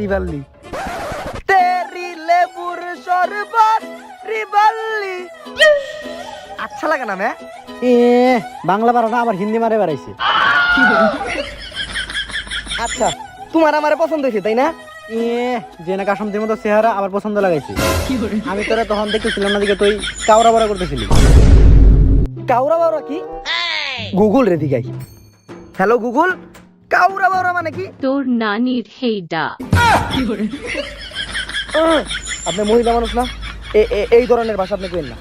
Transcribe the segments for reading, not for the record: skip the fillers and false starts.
রিবাল্লি তেরি লেবুর শরবত রিবাল্লি আচ্ছা লাগে না মে এ বাংলা পারো না, আবার হিন্দি মারে বেড়াইছে। আচ্ছা তোমার আমারে পছন্দ হয়েছে তাই না? এ যে না কাসমতির মতো চেহারা আবার পছন্দ লাগাইছে। আমি তোরা তখন দেখতেছিলাম না, দিকে তুই কাউরা বড়া করতেছিলি। কাউরা বাউরা কি? গুগল রে দিগাই। হ্যালো গুগল, কাউরা বাউরা মানে কি? তোর নানির হেইডা। আপনি মহিলা মানুষ না, এই ধরনের ভাষা আপনি কইেন না।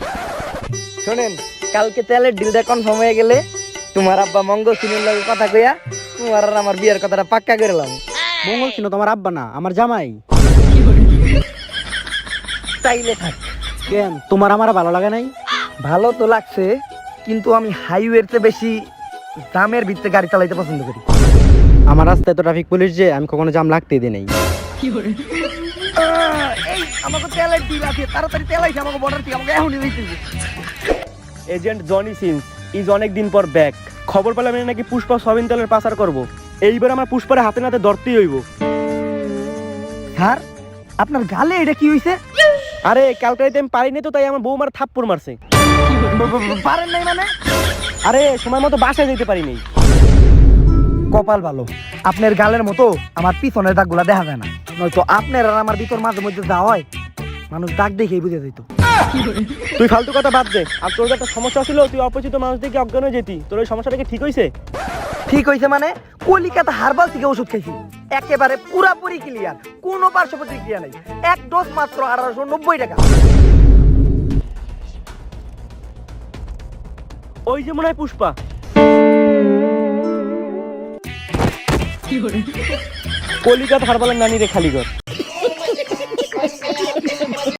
শোনেন, কালকে তেলের ডিলটা কনফার্ম হয়ে গেলে তোমার আব্বা মঙ্গল সিনের লগে কথা কইয়া তোমার আর আমার বিয়ের কথাটা পাক্কা করলাম। মঙ্গল ছিল তোমার আব্বা না, আমার জামাই। তাইলে থাক। কেন তোমার আমার ভালো লাগে নাই? ভালো তো লাগছে, কিন্তু আমি হাইওয়ের চেয়ে বেশি জামের ভিতরে গাড়ি চালাইতে পছন্দ করি। আমার রাস্তায় তো ট্রাফিক পুলিশ যে, আমি কখনো জাম লাগতেই দিই নাই। এই আমাকে তেলের ডিল আছে, তাড়াতাড়ি তেল আইছে আমাকে বর্ডার থেকে, আমাকে এখনই দিতে। এজেন্ট জনি সিন্স ইজ অনেক দিন পর ব্যাক। খবর পেলাম আমি নাকি পুষ্পা সয়াবিন তেলের পাচার করব। এইবার আমার পুষ্পারে হাতে নাতে ধরতেই হইব। স্যার, আপনার গালে এটা কি হইছে? আরে কালকে রাতে আমি পারিনি তো, তাই আমার বউ আমার থাপ্পড় মারছে। পারেন নাই মানে? আরে সময় মতো বাসায় যেতে পারিনি। কপাল ভালো, আপনার গালের মতো আমার পিছনের দাগগুলা দেখা যায় না, নয়তো আপনার আর আমার ভিতর মাঝে মধ্যে যা হয় মানুষ দাগ দেখেই বুঝে যেত। তুই ফালতু কথা বাদ দে। আর তোর যে একটা সমস্যা ছিল, তুই অপরিচিত মানুষ দেখে অজ্ঞান হয়ে যেতি। তোর ওই সমস্যাটা কি ঠিক হয়েছে? ঠিক হয়েছে মানে? কলিকাতা হারবাল থেকে ওষুধ খাইছি, একেবারে পুরাপুরি ক্লিয়ার, কোনো পার্শ্ব প্রতিক্রিয়া নেই। এক ডোজ মাত্র 1890 টাকা। ওই যে মনে হয় পুষ্পা। কলিকাতা হারবালের নানি রে খালি ঘর।